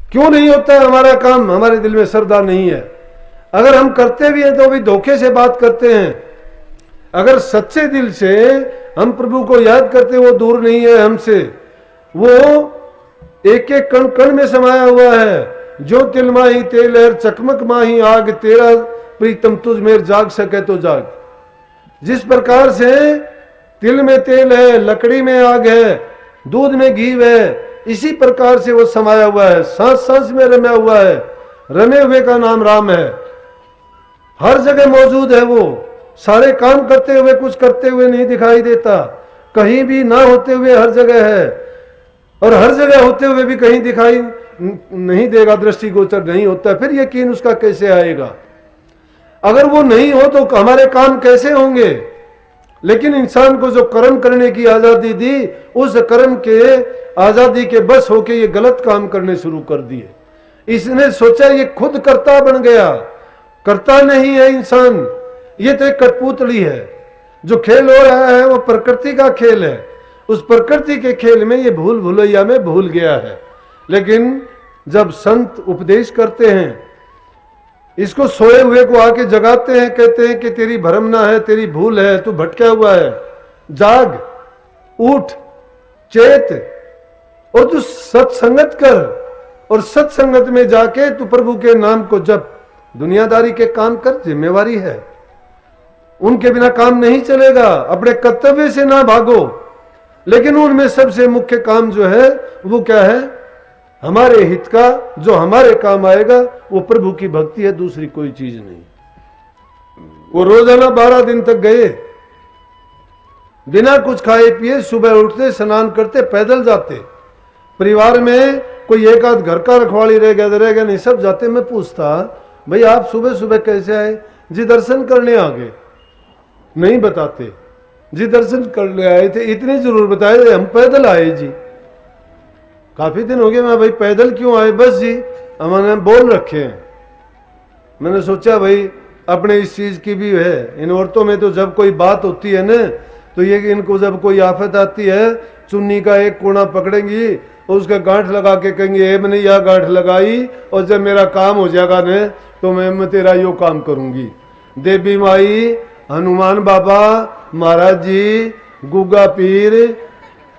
क्यों नहीं होता है हमारा काम? हमारे दिल में श्रद्धा नहीं है। अगर हम करते भी हैं तो भी धोखे से बात करते हैं। अगर सच्चे दिल से हम प्रभु को याद करते, वो दूर नहीं है हमसे, वो एक एक कण कण में समाया हुआ है। जो तिल माही तेल है, चकमक माही आग, तेरा प्रीतम तुझ में जाग सके तो जाग। जिस प्रकार से तिल में तेल है, लकड़ी में आग है, दूध में घी है, इसी प्रकार से वो समाया हुआ है, सांस सांस में रमा हुआ है। रमे हुए का नाम राम है, हर जगह मौजूद है। वो सारे काम करते हुए कुछ करते हुए नहीं दिखाई देता, कहीं भी ना होते हुए हर जगह है, और हर जगह होते हुए भी कहीं दिखाई नहीं देगा, दृष्टिगोचर नहीं होता। फिर यकीन उसका कैसे आएगा? अगर वो नहीं हो तो हमारे काम कैसे होंगे? लेकिन इंसान को जो कर्म करने की आजादी दी, उस कर्म के आजादी के बस होके ये गलत काम करने शुरू कर दिए। इसने सोचा ये खुद कर्ता बन गया। कर्ता नहीं है इंसान, ये तो एक कठपुतली है। जो खेल हो रहा है वो प्रकृति का खेल है। उस प्रकृति के खेल में ये भूल भुलैया में भूल गया है। लेकिन जब संत उपदेश करते हैं, इसको सोए हुए को आके जगाते हैं, कहते हैं कि तेरी भ्रमना है, तेरी भूल है, तू भटका हुआ है, जाग, उठ, चेत, और तू सत्संगत कर, और सत्संगत में जाके तू प्रभु के नाम को जप, दुनियादारी के काम कर, जिम्मेवारी है, उनके बिना काम नहीं चलेगा। अपने कर्तव्य से ना भागो। लेकिन उनमें सबसे मुख्य काम जो है वो क्या है? हमारे हित का जो हमारे काम आएगा वो प्रभु की भक्ति है, दूसरी कोई चीज नहीं। वो रोजाना 12 दिन तक गए, बिना कुछ खाए पिए, सुबह उठते, स्नान करते, पैदल जाते। परिवार में कोई एक आध घर का रखवाली रह गया नहीं, सब जाते। मैं पूछता, भाई आप सुबह सुबह कैसे आए? जी दर्शन करने आ गए। नहीं बताते, जी दर्शन करने आए थे, इतनी जरूर बताए, हम पैदल आए जी। काफी दिन हो गए, मैं भाई पैदल क्यों आए? बस जी हमने बोल रखे हैं। मैंने सोचा भाई अपने इस चीज की भी है। इन औरतों में तो जब कोई बात होती है ना, तो ये कि इनको जब कोई आफत आती है, चुन्नी का एक कोना पकड़ेंगी और उसका गांठ लगा के कहेंगे ए मैंने यह गांठ लगाई, और जब मेरा काम हो जाएगा न तो मैं तेरा यो काम करूंगी। देवी माई, हनुमान बाबा, महाराज जी, गुग्गा पीर,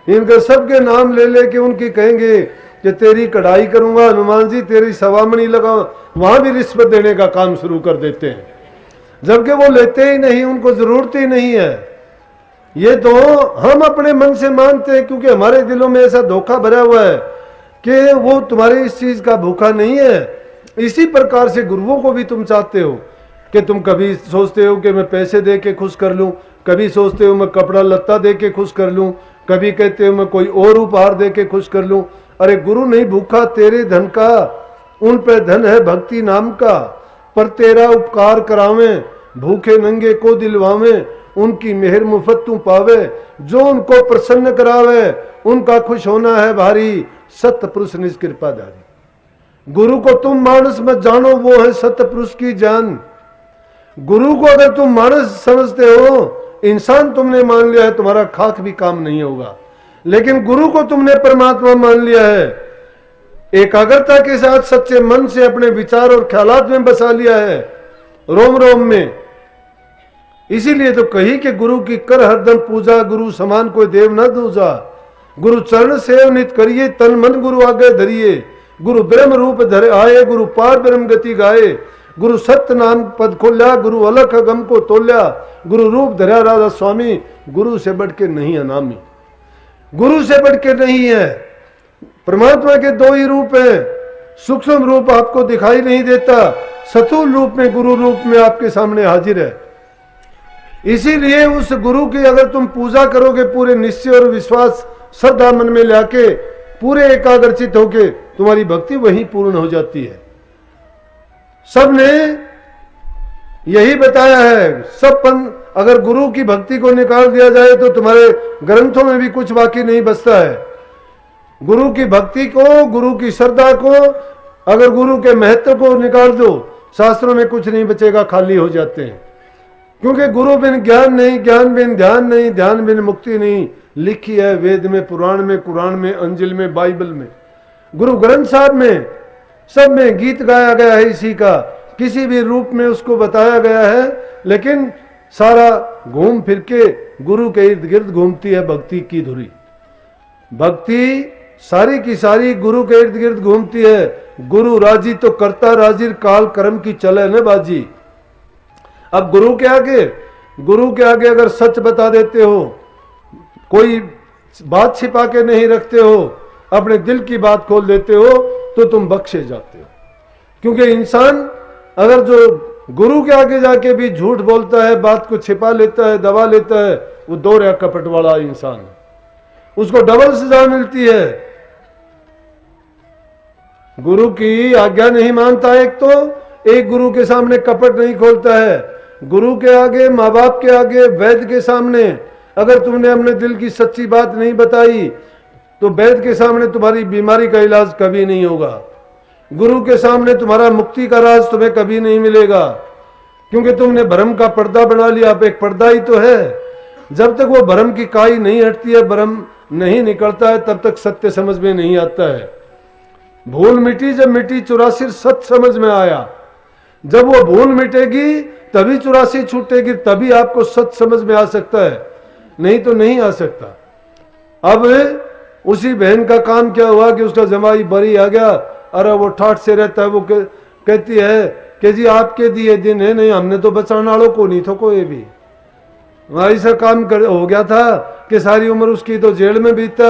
इनके सबके नाम ले लेके उनकी कहेंगे कि तेरी कढ़ाई करूंगा, हनुमान जी तेरी सवामणी लगाओ। वहां भी रिश्वत देने का काम शुरू कर देते हैं, जबकि वो लेते ही नहीं, उनको जरूरत ही नहीं है। ये तो हम अपने मन से मानते हैं, क्योंकि हमारे दिलों में ऐसा धोखा भरा हुआ है कि वो तुम्हारी इस चीज का भूखा नहीं है। इसी प्रकार से गुरुओं को भी तुम चाहते हो कि तुम कभी सोचते हो कि मैं पैसे दे के खुश कर लूं, कभी सोचते हो मैं कपड़ा लत्ता दे के खुश कर लूं, कभी कहते हो मैं कोई और उपहार दे के खुश कर लूं। अरे गुरु नहीं भूखा तेरे धन का, उन पे धन है भक्ति नाम का। पर तेरा उपकार करावे, भूखे नंगे को दिलवावे, उनकी मेहर मुफ्त तू पावे। जो उनको प्रसन्न करावे, उनका खुश होना है भारी, सत्य पुरुष निज कृपाधारी। गुरु को तुम मानस मत जानो, वो है सत्य पुरुष की जान। गुरु को अगर तुम मानस समझते हो, इंसान तुमने मान लिया है, तुम्हारा खाक भी काम नहीं होगा। लेकिन गुरु को तुमने परमात्मा मान लिया है, एकाग्रता के साथ सच्चे मन से अपने विचार और ख्यालात में बसा लिया है, रोम रोम में। इसीलिए तो कही कि गुरु की कर हरदम पूजा, गुरु समान कोई देव न दूजा। गुरु चरण सेव नित करिए, तन मन गुरु आगे धरिए। गुरु ब्रह्म रूप धरे आए, गुरु पार ब्रह्म गति गाए। गुरु सत्य नाम पद खोल्या, गुरु अलख गम को तोल्या। गुरु रूप धरा राधा स्वामी, गुरु से बढ़ के नहीं अनामी। गुरु से बढ़ के नहीं है। परमात्मा के दो ही रूप हैं। सूक्ष्म रूप आपको दिखाई नहीं देता, स्थूल रूप में गुरु रूप में आपके सामने हाजिर है। इसीलिए उस गुरु की अगर तुम पूजा करोगे पूरे निश्चय और विश्वास श्रद्धा मन में लाके, पूरे एकाग्रचित होके, तुम्हारी भक्ति वहीं पूर्ण हो जाती है। सबने यही बताया है। सब अगर गुरु की भक्ति को निकाल दिया जाए तो तुम्हारे ग्रंथों में भी कुछ बाकी नहीं बचता है। गुरु की भक्ति को, गुरु की श्रद्धा को, अगर गुरु के महत्व को निकाल दो, शास्त्रों में कुछ नहीं बचेगा, खाली हो जाते हैं। क्योंकि गुरु बिन ज्ञान नहीं, ज्ञान बिन ध्यान नहीं, ध्यान बिन मुक्ति नहीं, लिखी है वेद में, पुराण में, कुरान में, अंजिल में, बाइबल में, गुरु ग्रंथ साहब में। सब में गीत गाया गया है इसी का, किसी भी रूप में उसको बताया गया है, लेकिन सारा घूम फिर के गुरु के इर्द गिर्द घूमती है भक्ति की धुरी। भक्ति सारी की सारी गुरु के इर्द गिर्द घूमती है। गुरु राजी तो करता राजी, काल कर्म की चले न बाजी। अब गुरु के आगे अगर सच बता देते हो, कोई बात छिपा के नहीं रखते हो, अपने दिल की बात खोल देते हो, तो तुम बख्शे जाते हो। क्योंकि इंसान अगर जो गुरु के आगे जाके भी झूठ बोलता है, बात को छिपा लेता है, दबा लेता है, वो दोहरा कपट वाला इंसान है, उसको डबल सजा मिलती है। गुरु की आज्ञा नहीं मानता एक गुरु के सामने कपट नहीं खोलता है। गुरु के आगे, माँ बाप के आगे, वैद्य के सामने अगर तुमने अपने दिल की सच्ची बात नहीं बताई, तो वैद्य के सामने तुम्हारी बीमारी का इलाज कभी नहीं होगा। गुरु के सामने तुम्हारा मुक्ति का राज तुम्हें कभी नहीं मिलेगा, क्योंकि तुमने भ्रम का पर्दा बना लिया। अब एक पर्दा ही तो है, जब तक वो भ्रम की काई नहीं हटती है, भ्रम नहीं निकलता है, तब तक सत्य समझ में नहीं आता है। भूल मिटी जब मिटी 84 सत्य समझ में आया। जब वो भूल मिटेगी तभी 84 छूटेगी, तभी आपको सत्य समझ में आ सकता है, नहीं तो नहीं आ सकता। अब उसी बहन का काम क्या हुआ कि उसका जमाई बरी आ गया, अरे वो ठाठ से रहता है, वो कहती है कि जी आपके दिए दिन है नहीं, हमने तो बचाने वालों को नहीं थो कोई भी। ऐसा काम हो गया था कि सारी उम्र उसकी तो जेल में बीता,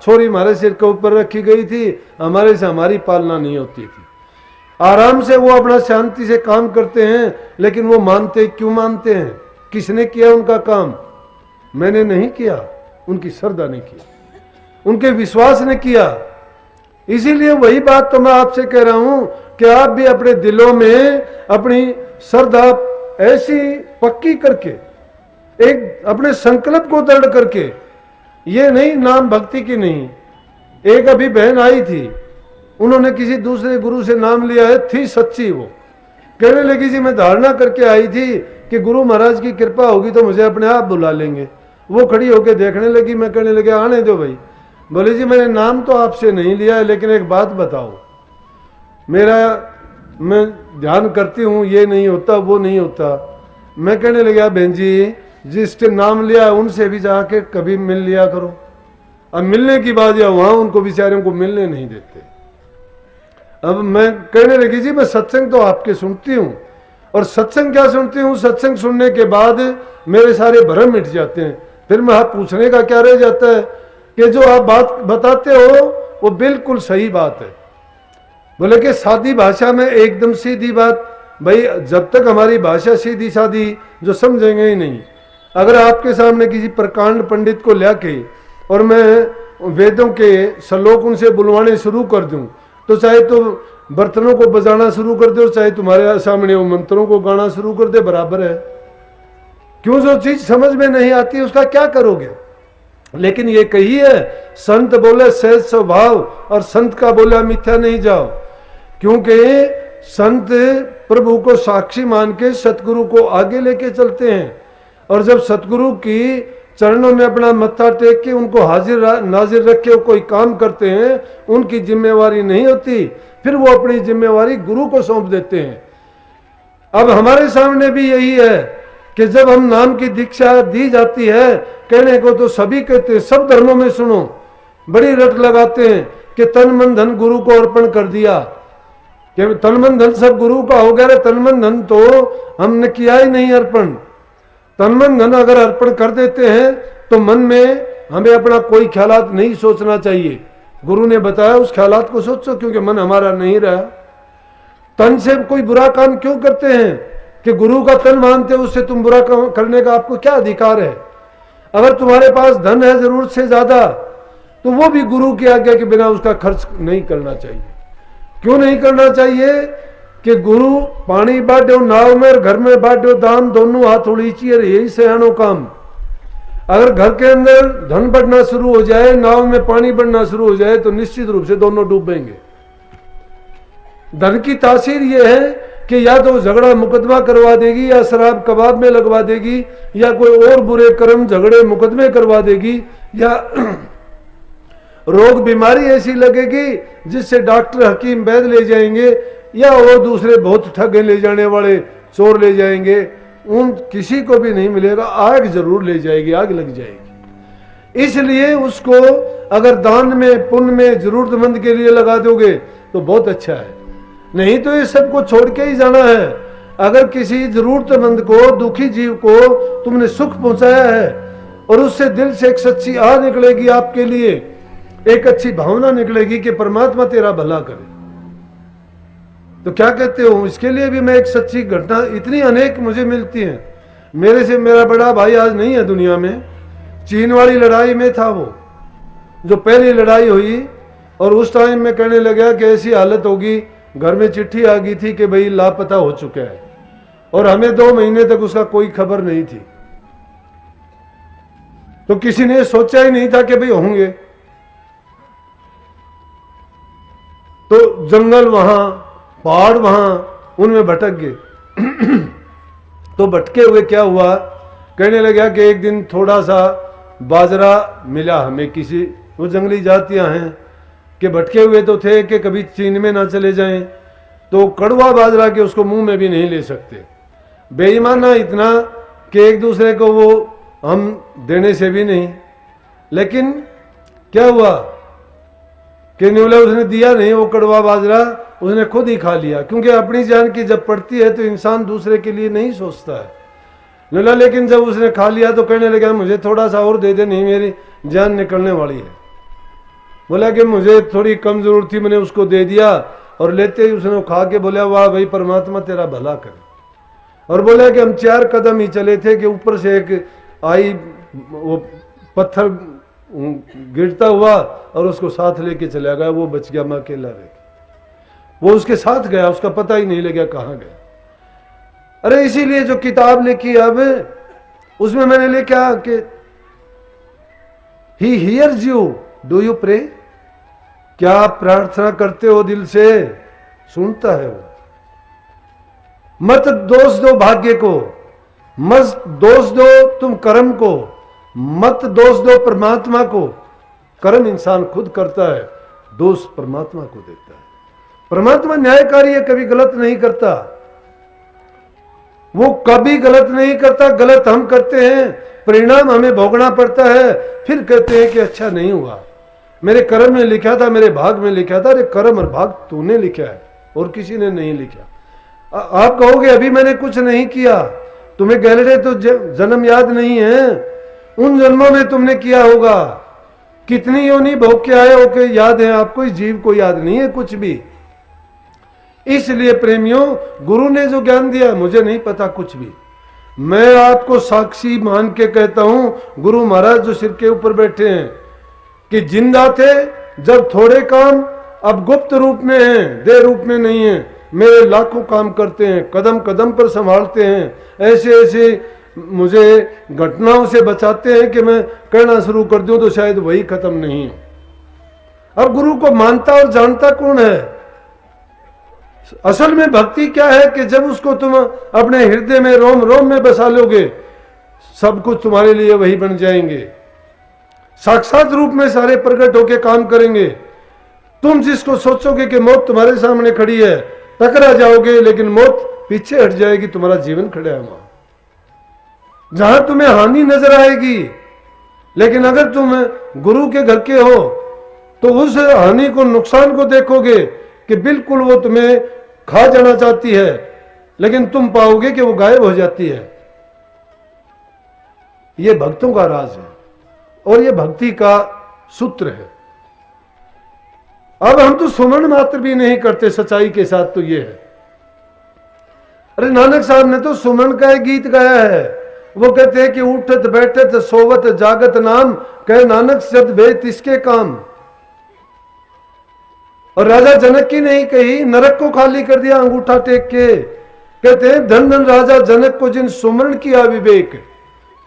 छोरी हमारे सिर के ऊपर रखी गई थी, हमारे से हमारी पालना नहीं होती थी। आराम से वो अपना शांति से काम करते हैं, लेकिन वो मानते क्यों मानते हैं? किसने किया उनका काम? मैंने नहीं किया, उनकी श्रद्धा ने किया, उनके विश्वास ने किया। इसीलिए वही बात तो मैं आपसे कह रहा हूं कि आप भी अपने दिलों में अपनी श्रद्धा ऐसी पक्की करके, एक अपने संकल्प को दृढ़ करके, ये नहीं नाम भक्ति की नहीं। एक अभी बहन आई थी, उन्होंने किसी दूसरे गुरु से नाम लिया है, थी सच्ची, वो कहने लगी जी मैं धारणा करके आई थी कि गुरु महाराज की कृपा होगी तो मुझे अपने आप बुला लेंगे। वो खड़ी होकर देखने लगी, मैं कहने लगे आने दो भाई। बोले जी मैंने नाम तो आपसे नहीं लिया है, लेकिन एक बात बताओ, मैं ध्यान करती हूँ, ये नहीं होता वो नहीं होता। मैं कहने लगा बहन जी जिसके नाम लिया उनसे भी जाके कभी मिल लिया करो। अब मिलने की बात या वहां उनको बेचारों को मिलने नहीं देते। अब मैं कहने लगी जी मैं सत्संग तो आपके सुनती हूँ, और सत्संग क्या सुनती हूँ, सत्संग सुनने के बाद मेरे सारे भ्रम मिट जाते हैं। फिर मैं हाथ पूछने का क्या रह जाता है कि जो आप बात बताते हो वो बिल्कुल सही बात है। बोले कि सादी भाषा में एकदम सीधी बात, भाई जब तक हमारी भाषा सीधी सादी जो समझेंगे ही नहीं। अगर आपके सामने किसी प्रकांड पंडित को लाके और मैं वेदों के श्लोक उनसे बुलवाने शुरू कर दूं, तो चाहे तो बर्तनों को बजाना शुरू कर दे और चाहे तुम्हारे सामने वो मंत्रों को गाना शुरू कर दे, बराबर है। क्यों? जो चीज समझ में नहीं आती उसका क्या करोगे? लेकिन ये कही है, संत बोले सहज स्वभाव और संत का बोला मिथ्या नहीं जाओ। क्योंकि संत प्रभु को साक्षी मान के सतगुरु को आगे लेके चलते हैं, और जब सतगुरु की चरणों में अपना मत्था टेक के उनको हाजिर नाजिर रख के कोई काम करते हैं, उनकी जिम्मेवारी नहीं होती, फिर वो अपनी जिम्मेवारी गुरु को सौंप देते हैं। अब हमारे सामने भी यही है कि जब हम नाम की दीक्षा दी जाती है, कहने को तो सभी कहते हैं, सब धर्मों में सुनो, बड़ी रट लगाते हैं कि तन मन धन गुरु को अर्पण कर दिया, कि तन मन धन सब गुरु का हो गया। तन मन धन तो हमने किया ही नहीं अर्पण। तन मन धन अगर अर्पण कर देते हैं तो मन में हमें अपना कोई ख्यालात नहीं सोचना चाहिए। गुरु ने बताया उस ख्यालात को सोचो, क्योंकि मन हमारा नहीं रहा। तन से कोई बुरा काम क्यों करते हैं कि गुरु का तन मानते हो, उससे तुम बुरा काम करने का आपको क्या अधिकार है? अगर तुम्हारे पास धन है जरूरत से ज्यादा, तो वो भी गुरु की आज्ञा के बिना उसका खर्च नहीं करना चाहिए। क्यों नहीं करना चाहिए? कि गुरु पानी बांटो नाव में और घर में बांटो दान, दोनों हाथ उड़ीची, यही सयानो काम। अगर घर के अंदर धन बढ़ना शुरू हो जाए, नाव में पानी बढ़ना शुरू हो जाए, तो निश्चित रूप से दोनों डूबेंगे। धन की तासीर यह है कि या तो झगड़ा मुकदमा करवा देगी, या शराब कबाब में लगवा देगी, या कोई और बुरे कर्म झगड़े मुकदमे करवा देगी, या रोग बीमारी ऐसी लगेगी जिससे डॉक्टर हकीम वैद ले जाएंगे या वो दूसरे बहुत ठगे ले जाने वाले चोर ले जाएंगे, उन किसी को भी नहीं मिलेगा, आग जरूर ले जाएगी, आग लग जाएगी। इसलिए उसको अगर दान में पुण्य में जरूरतमंद के लिए लगा दोगे तो बहुत अच्छा है, नहीं तो ये सबको छोड़ के ही जाना है। अगर किसी जरूरतमंद को, दुखी जीव को तुमने सुख पहुंचाया है और उससे दिल से एक सच्ची आह निकलेगी आपके लिए, एक अच्छी भावना निकलेगी कि परमात्मा तेरा भला करे, तो क्या कहते हो, इसके लिए भी मैं एक सच्ची घटना, इतनी अनेक मुझे मिलती हैं। मेरे से मेरा बड़ा भाई आज नहीं है दुनिया में, चीन वाली लड़ाई में था वो, जो पहली लड़ाई हुई, और उस टाइम में कहने लगा कि ऐसी हालत होगी, घर में चिट्ठी आ गई थी कि भाई लापता हो चुका है, और हमें 2 महीने तक उसका कोई खबर नहीं थी। तो किसी ने सोचा ही नहीं था कि भाई होंगे। तो जंगल वहां, पहाड़ वहां, उनमें भटक गए। तो भटके हुए क्या हुआ, कहने लगा कि एक दिन थोड़ा सा बाजरा मिला हमें, किसी वो जंगली जातियां हैं कि भटके हुए तो थे कि कभी चीन में ना चले जाएं, तो कड़वा बाजरा के उसको मुंह में भी नहीं ले सकते, बेईमाना इतना कि एक दूसरे को वो हम देने से भी नहीं। लेकिन क्या हुआ कि न्यूला उसने दिया नहीं, वो कड़वा बाजरा उसने खुद ही खा लिया, क्योंकि अपनी जान की जब पड़ती है तो इंसान दूसरे के लिए नहीं सोचता है न्यूला। लेकिन जब उसने खा लिया तो कहने लगा मुझे थोड़ा सा और दे दे, नहीं मेरी जान निकलने वाली है। बोला कि मुझे थोड़ी कम जरूरत थी, मैंने उसको दे दिया, और लेते ही उसने खा के बोला वाह भाई परमात्मा तेरा भला करे। और बोला कि हम 4 कदम ही चले थे कि ऊपर से एक आई वो पत्थर गिरता हुआ और उसको साथ लेके चला गया, वो बच गया, मैं अकेला रह, वो उसके साथ गया, उसका पता ही नहीं लगा कहां गया। अरे इसीलिए जो किताब लिखी अब उसमें मैंने लिखा कि he hears you, do you pray, क्या आप प्रार्थना करते हो दिल से, सुनता है वो। मत दोष दो भाग्य को, मत दोष दो तुम कर्म को, मत दोष दो परमात्मा को। कर्म इंसान खुद करता है, दोष परमात्मा को देता है। परमात्मा न्यायकारी है, कभी गलत नहीं करता, वो कभी गलत नहीं करता। गलत हम करते हैं, परिणाम हमें भोगना पड़ता है, फिर कहते हैं कि अच्छा नहीं हुआ, मेरे कर्म में लिखा था, मेरे भाग में लिखा था। अरे कर्म और भाग तूने लिखा है और किसी ने नहीं लिखा। आप कहोगे अभी मैंने कुछ नहीं किया, तुम्हें गहरे तो जन्म याद नहीं है, उन जन्मों में तुमने किया होगा, कितनी योनि भोग के आए हो के याद है आपको, इस जीव को याद नहीं है कुछ भी। इसलिए प्रेमियों, गुरु ने जो ज्ञान दिया मुझे नहीं पता कुछ भी, मैं आपको साक्षी मान के कहता हूं, गुरु महाराज जो सिर के ऊपर बैठे हैं कि जिंदा थे जब थोड़े काम, अब गुप्त रूप में हैं, देह रूप में नहीं है, मेरे लाखों काम करते हैं, कदम कदम पर संभालते हैं, ऐसे ऐसे मुझे घटनाओं से बचाते हैं कि मैं कहना शुरू कर दूं तो शायद वही खत्म नहीं हो। अब गुरु को मानता और जानता कौन है? असल में भक्ति क्या है कि जब उसको तुम अपने हृदय में रोम रोम में बसा लोगे, सब कुछ तुम्हारे लिए वही बन जाएंगे, साक्षात रूप में सारे प्रकट होके काम करेंगे। तुम जिसको सोचोगे कि मौत तुम्हारे सामने खड़ी है, टकरा जाओगे, लेकिन मौत पीछे हट जाएगी, तुम्हारा जीवन खड़ा है वहां जहां तुम्हें हानि नजर आएगी। लेकिन अगर तुम गुरु के घर के हो तो उस हानि को, नुकसान को देखोगे कि बिल्कुल वो तुम्हें खा जाना चाहती है, लेकिन तुम पाओगे कि वो गायब हो जाती है। ये भक्तों का राज है और ये भक्ति का सूत्र है। अब हम तो सुमन मात्र भी नहीं करते सच्चाई के साथ, तो ये है। अरे नानक साहब ने तो सुमन का एक गीत गाया है, वो कहते हैं कि उठत बैठत सोवत जागत नाम, कहे नानक सद भेद इसके काम। और राजा जनक की नहीं कही, नरक को खाली कर दिया अंगूठा टेक के। कहते हैं धन धन राजा जनक को जिन सुमरण किया विवेक,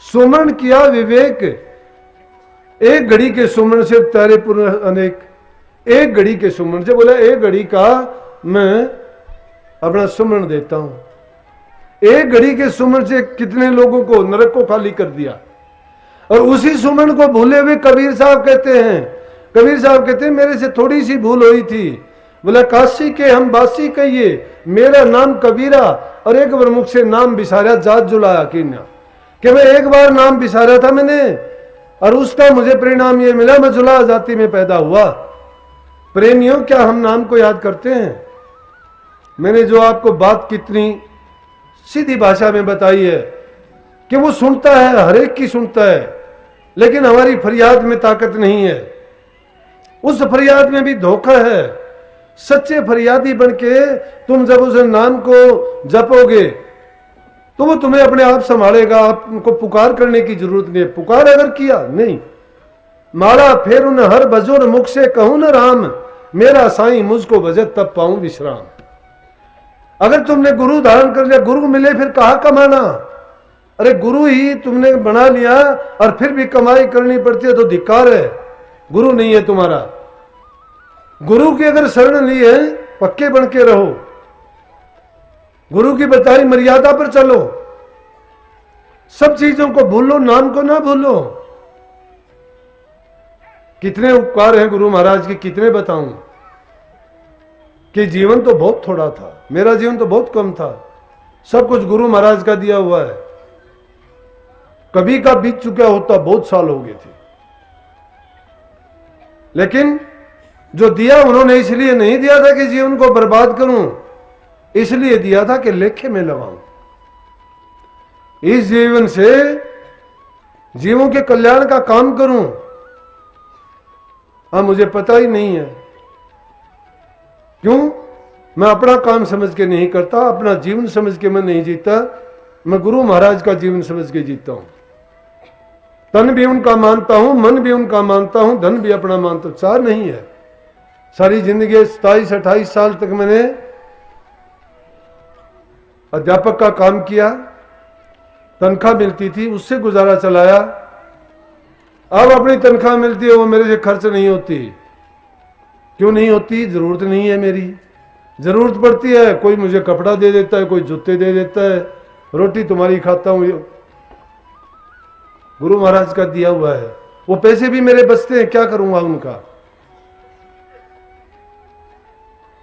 सुमरण किया विवेक, एक घड़ी के सुमरण से तारे पूर्ण अनेक, एक घड़ी के सुमरण से, बोला एक घड़ी का मैं अपना सुमरण देता हूं, एक घड़ी के सुमरण से कितने लोगों को, नरक को खाली कर दिया। और उसी सुमरण को भूले हुए कबीर साहब कहते हैं कबीर साहब कहते हैं मेरे से थोड़ी सी भूल हुई थी, बोला काशी के हम बासी कहिए, मेरा नाम कबीरा और एक बार मुख से नाम बिसारा जात जुलाया कीन्या, कि मैं एक बार नाम बिसारा था मैंने और उसका मुझे परिणाम ये मिला, मैं जुला जाति में पैदा हुआ। प्रेमियों, क्या हम नाम को याद करते हैं? मैंने जो आपको बात कितनी सीधी भाषा में बताई है कि वो सुनता है, हर एक की सुनता है, लेकिन हमारी फरियाद में ताकत नहीं है, उस फरियाद में भी धोखा है। सच्चे फरियादी बनके तुम जब उस नाम को जपोगे तो वो तुम्हें अपने आप संभालेगा, आपको पुकार करने की जरूरत नहीं है। पुकार अगर किया नहीं, माला फेर उन हर बजोर मुख से कहूं न राम, मेरा साईं मुझको बजत तब पाऊं विश्राम। अगर तुमने गुरु धारण कर लिया, गुरु मिले फिर कहा कमाना, अरे गुरु ही तुमने बना लिया और फिर भी कमाई करनी पड़ती है तो धिक्कार है, गुरु नहीं है तुम्हारा। गुरु की अगर शरण ली है, पक्के बन के रहो, गुरु की बताई मर्यादा पर चलो, सब चीजों को भूलो, नाम को ना भूलो। कितने उपकार हैं गुरु महाराज के, कितने बताऊं कि जीवन तो बहुत थोड़ा था, मेरा जीवन तो बहुत कम था, सब कुछ गुरु महाराज का दिया हुआ है। कभी का बीत चुका होता, बहुत साल हो गए थे, लेकिन जो दिया उन्होंने इसलिए नहीं दिया था कि जीवन को बर्बाद करूं, इसलिए दिया था कि लेखे में लगाऊं। इस जीवन से जीवों के कल्याण का काम करूं। अब मुझे पता ही नहीं है क्यों, मैं अपना काम समझ के नहीं करता, अपना जीवन समझ के मैं नहीं जीता, मैं गुरु महाराज का जीवन समझ के जीता हूं। तन भी उनका मानता हूं, मन भी उनका मानता हूं, धन भी अपना मानता, चार नहीं है। सारी जिंदगी 27-28 साल तक मैंने अध्यापक का काम किया, तनख्वाह मिलती थी, उससे गुजारा चलाया। अब अपनी तनख्वाह मिलती है, वो मेरे से खर्च नहीं होती। क्यों नहीं होती? जरूरत नहीं है मेरी। जरूरत पड़ती है, कोई मुझे कपड़ा दे देता है, कोई जूते दे देता है, रोटी तुम्हारी खाता हूं, गुरु महाराज का दिया हुआ है। वो पैसे भी मेरे बचते हैं, क्या करूंगा उनका?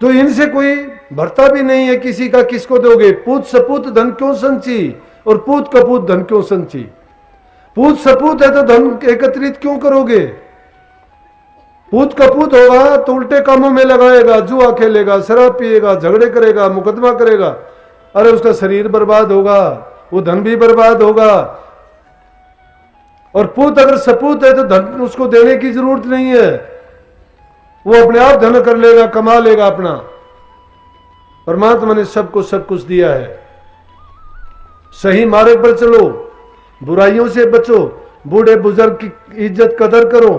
तो इनसे कोई भरता भी नहीं है किसी का, किसको दोगे? पूत सपूत धन क्यों संची और पूत कपूत धन क्यों संची? पूत सपूत है तो धन एकत्रित क्यों करोगे? पूत कपूत होगा तो उल्टे कामों में लगाएगा, जुआ खेलेगा, शराब पिएगा, झगड़े करेगा, मुकदमा करेगा, अरे उसका शरीर बर्बाद होगा, वो धन भी बर्बाद होगा। और पूत अगर सपूत है तो धन उसको देने की जरूरत नहीं है, वो अपने आप धन कर लेगा, कमा लेगा अपना। परमात्मा ने सबको सब कुछ दिया है। सही मार्ग पर चलो, बुराइयों से बचो, बूढ़े बुजुर्ग की इज्जत कदर करो।